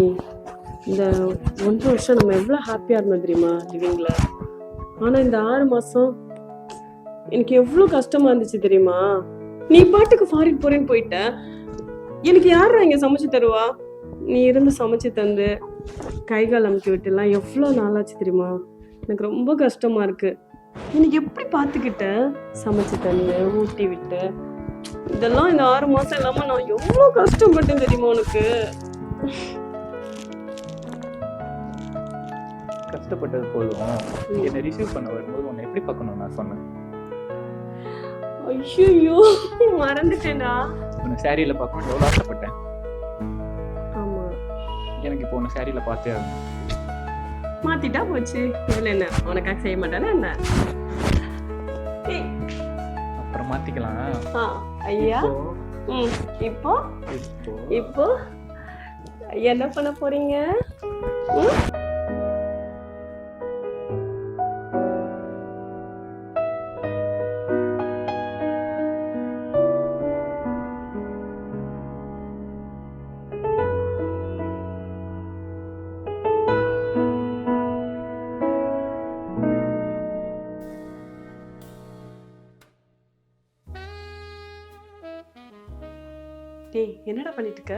ஏய், இந்த 1 வருஷம் நம்ம எவ்வளோ ஹாப்பியாக இருந்தோம் தெரியுமா லிவிங்கில். ஆனால் இந்த 6 மாதம் எனக்கு எவ்வளோ கஷ்டமாக இருந்துச்சு தெரியுமா. நீ பாட்டுக்கு ஃபாரின் போறேன்னு போயிட்ட. எனக்கு யாரா இங்கே சமைச்சு தருவா? நீ இருந்து சமைச்சு தந்து கை கால் அமுக்கி விட்டுலாம் எவ்வளோ நாளாச்சு தெரியுமா. எனக்கு ரொம்ப கஷ்டமாக இருக்கு. எனக்கு எப்படி பார்த்துக்கிட்ட, சமைச்சு தந்து ஊட்டி விட்டு, இதெல்லாம் இந்த 6 மாதம் இல்லாமல் நான் எவ்வளோ கஷ்டப்பட்டேன் தெரியுமா உனக்கு. கஷ்டப்பட்டது போதும். என்னை ரிசீவ் பண்ண வரும்போது உன்னை எப்படி பார்க்கணும் நான் சொன்னேன். ஐயோ மறந்துட்டேனா. உன்னை சேரீல பார்க்கணும் எவ்வளோ ஆசைப்பட்டேன். ஆமா, எனக்கு இப்போ உன்னை சேரீல பார்த்தே ஆகணும். மாத்திட்டா போச்சு. இதுல என்ன உனக்காக செய்ய மாட்டானா என்ன? அப்புறம் மாத்திக்கலாம். ஐயா இப்போ இப்போ என்ன பண்ண போறீங்க? டேய், என்னடா பண்ணிட்டு இருக்க?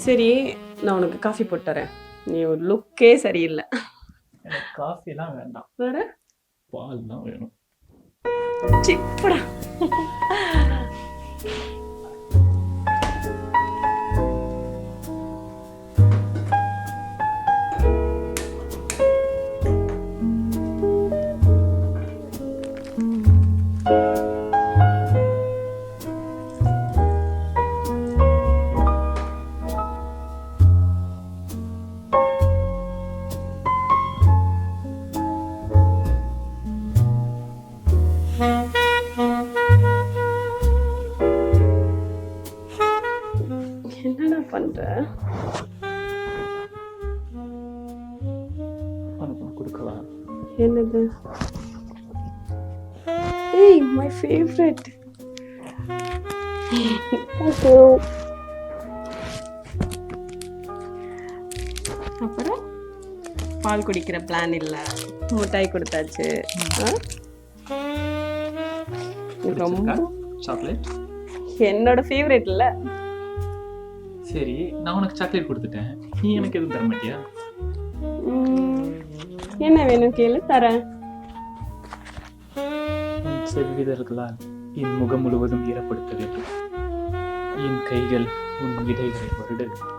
சரி, நான் உனக்கு காஃபி போட்டு தரேன். நீ ஒரு லுக்கே சரியில்லை. காஃபிலாம் வேண்டாம், வேற பால் தான் வேணும். சிப்படா. என்னடா பண்ற? உனக்கு கொடுக்கலாம். என்னது? ஏய், மை ஃபேவரட். அப்புறம் பால் குடிக்கிற பிளான் இல்ல, மிட்டாய் கொடுத்தாச்சு. ரொம்ப சாக்லேட் என்னோட ஃபேவரட் இல்ல. சரி, நான் உனக்கு சாக்லேட் கொடுத்துட்டேன், நீ எனக்கு எதுவும் தர மாட்டியா? என்ன வேணும் கேளு, தரேன். உன் செவ்விதழ்களால் என் முகம் முழுவதும் ஈரப்படுத்த வேண்டும். என் கைகள் உன் இடைகளை வருட வேண்டும்.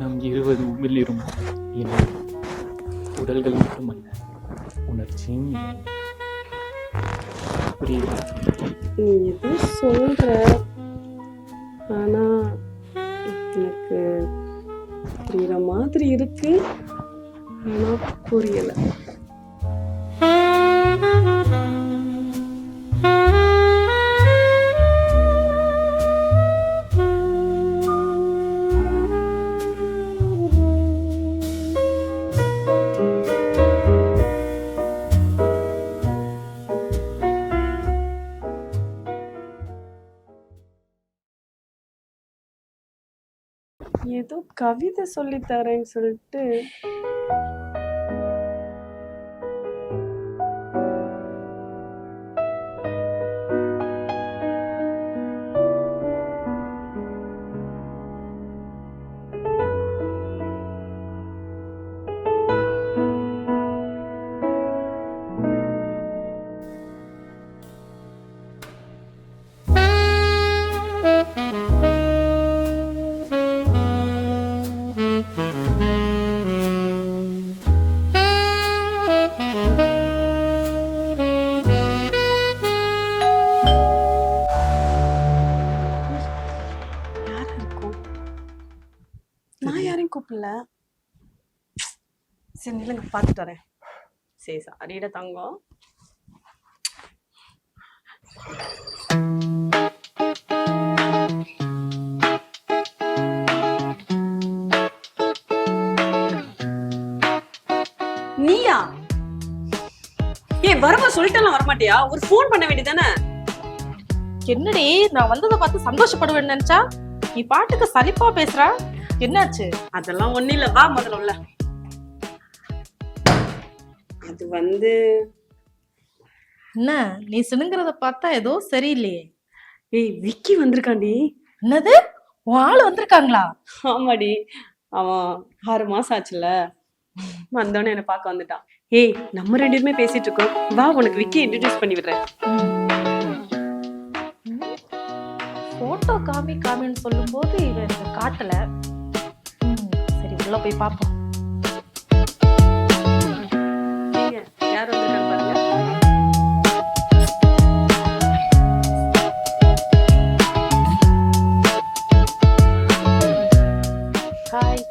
நம் 20 உமிழிரும் என் உடல்கள் மட்டுமல்ல, உணர்ச்சியும் புரியுதா? நீ எது சொல்ற, ஆனா எனக்கு புரியுற மாதிரி இருக்கு, ஆனா புரியல. ஏதோ கவிதை சொல்லி தரேன்னு சொல்லிட்டு கூப்பிடல. சரி நில்லுங்க, பார்த்துட்டு வரேன். சரி சாரிடா தங்கம். நீயா? ஏய் வரமா சொல்லிட்டேன் வரமாட்டியா? ஒரு ஃபோன் பண்ண வேண்டியதானே? என்னடி நான் வந்ததை பார்த்து சந்தோஷப்படுவேன்னு நினைச்சா நீ பாட்டுக்கு சலிப்பா பேசுற. என்னாச்சு? அதெல்லாம் ஒண்ணு இல்ல, வா முதல்ல உள்ள. அது வந்து என்ன நீ சினுங்கிறத பார்த்தா ஏதோ சரியில்லையே. ஏய் விக்கி வந்திருக்காண்டி. என்னது, உன் ஆளு வந்திருக்காங்களா? ஆமாடி, அவன் 6 மாசம் ஆச்சுல, வந்தோடனே என்ன பார்க்க வந்துட்டான். ஏய் நம்ம 2 பேருமே பேசிட்டு இருக்கோம், வா உனக்கு விக்கி இன்ட்ரடியூஸ் பண்ணி விடுறேன். போட்டோ காமி காமின்னு சொல்லும் போது இவன் எனக்கு காட்டல. சரி உள்ள போய் பாப்போம். யார் வந்திருக்காங்க பாருங்க. ஹாய்.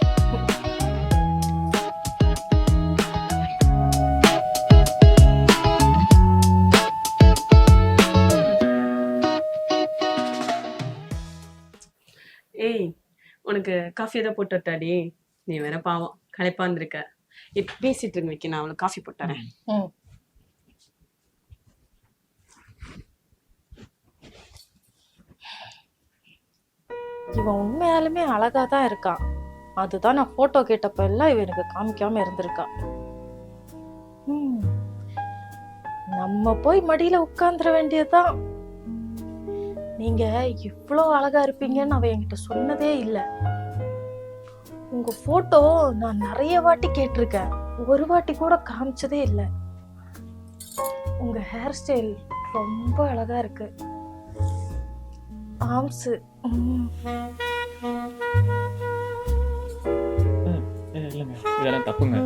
ஏய் உனக்கு காஃபி ஏதாவது போட்டு வரட்டாடி? நீ வேற பாவம் களைப்பா இருந்திருக்க. பேசிட்டு இருங்க விக்கி, நான் அவளுக்கு காஃபி போட்டுறேன். இவன் உண்மையாலுமே அழகா தான் இருக்கான். அதுதான் நான் போட்டோ கேட்டப்ப எல்லாம் இவன் எனக்கு காமிக்காம இருந்திருக்கா. நம்ம போய் மடியில உட்கார்ந்துட வேண்டியதுதான். நீங்க இவ்வளோ அழகா இருப்பீங்கன்னு அவ என்கிட்ட சொன்னதே இல்லை. உங்க போட்டோ நான் நிறைய வாட்டி கேட்டிருக்கேன், ஒரு வாட்டி கூட காமிச்சதே இல்லை. உங்க ஹேர் ஸ்டைல் ரொம்ப அழகா இருக்கு. ஆம்ஸ் இல்லைங்க, இதெல்லாம் தப்புங்க.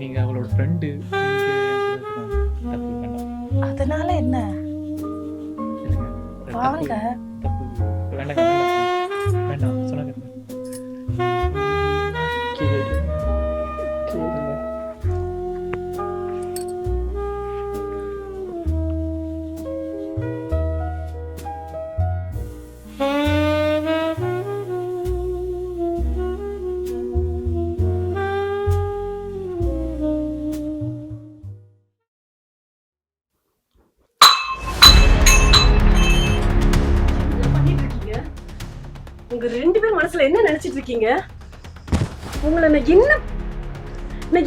நீங்க அவளோட ஃப்ரெண்டு. அதனால என்ன? வாங்க. வேண்டாம் வேண்டாம் சொன்னாங்க. உங்க 2 பேர் மனசுல என்ன நினைச்சிட்டு இருக்கீங்க? உங்களை நான்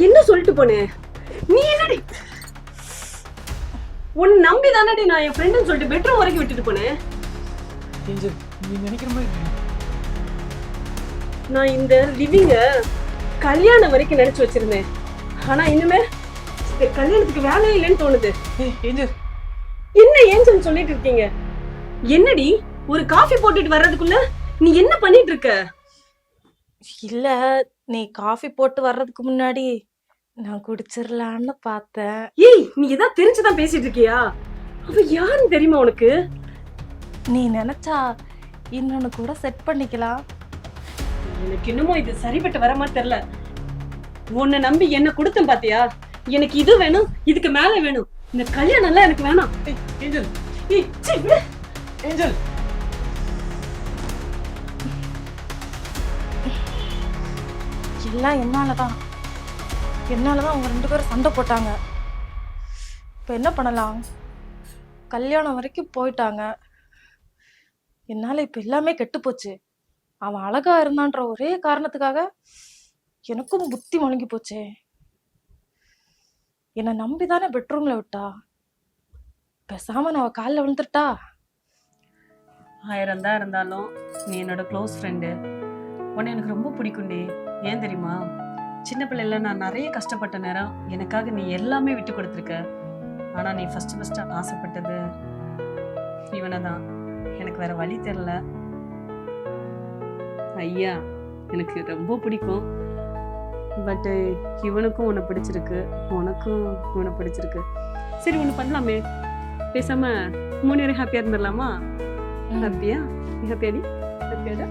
என்ன சொல்லிட்டு போனேன்? நீ என்னடி உன் நம்பி தானடி நான் என் ஃப்ரெண்டுன்னு சொல்லிட்டு பெட்ரூம் வரைக்கும் விட்டுட்டு போனேன். நீ நினைக்கிற மாதிரி நான் இந்த லிவிங்க கல்யாணம் வரைக்கும் நினைச்சு வச்சிருந்தேன். ஆனா இனிமே இந்த கல்யாணத்துக்கு வேலையே இல்லைன்னு தோணுது. என்ன ஏஞ்சல் சொல்லிட்டு இருக்கீங்க? என்னடி ஒரு காஃபி போட்டுட்டு வர்றதுக்குள்ள நீ என்ன பண்ணிட்டு இருக்க? இல்ல, நீ காஃபி போட்டு வர்றதுக்கு முன்னாடி நான் குடிச்சிடலான்னு பார்த்தேன். ஏய் நீ ஏதாவது தெரிஞ்சுதான் பேசிட்டு இருக்கியா? அவ யாருன்னு தெரியுமா உனக்கு? நீ நினைச்சா இன்னொன்னு கூட செட் பண்ணிக்கலாம். எனக்கு இன்னமும் இது சரிப்பட்டு வர மாதிரி தெரியல. உன்னை நம்பி என்ன கொடுத்தேன் பாத்தியா? எனக்கு இது வேணும், இதுக்கு மேல வேணும். இந்த கல்யாணம் எல்லாம் எனக்கு வேணாம். ஏஞ்சல், ஏய் சீ விடு. ஏஞ்சல், எல்லாம் என்னாலதான் அவங்க 2 பேரும் சண்டை போட்டாங்க. இப்ப என்ன பண்ணலாம்? கல்யாணம் வரைக்கும் போயிட்டாங்க. என்னால இப்ப எல்லாமே கெட்டு போச்சு. அவன் அழகா இருந்தான்ற ஒரே காரணத்துக்காக எனக்கும் புத்தி முழங்கி போச்சே. என்னை நம்பிதானே பெட்ரூம்ல விட்டா. பேசாம நான் அவ காலில் விழுந்துட்டா. 1000 தான் இருந்தாலும் நீ என்னோட க்ளோஸ் ஃப்ரெண்டு. உன்னை எனக்கு ரொம்ப பிடிக்கும்டி. ஏன் தெரியுமா? சின்ன பிள்ளைல நான் நிறைய கஷ்டப்பட்ட நேரம் எனக்காக நீ எல்லாமே விட்டு கொடுத்துருக்க. ஆனா நீ ஃபர்ஸ்ட் ஆசைப்பட்டது இவனை தான். எனக்கு வேற வழி தெரியல. ஐயா எனக்கு ரொம்ப பிடிக்கும். பட் இவனுக்கும் உன்னை பிடிச்சிருக்கு, உனக்கும் இவனை பிடிச்சிருக்கு. சரி ஒன்று பண்ணலாமே, பேசாம 3 பேரும் ஹாப்பியா இருந்துடலாமா? ஹாப்பியா? ஹாப்பியாடி? ஹாப்பியாடா?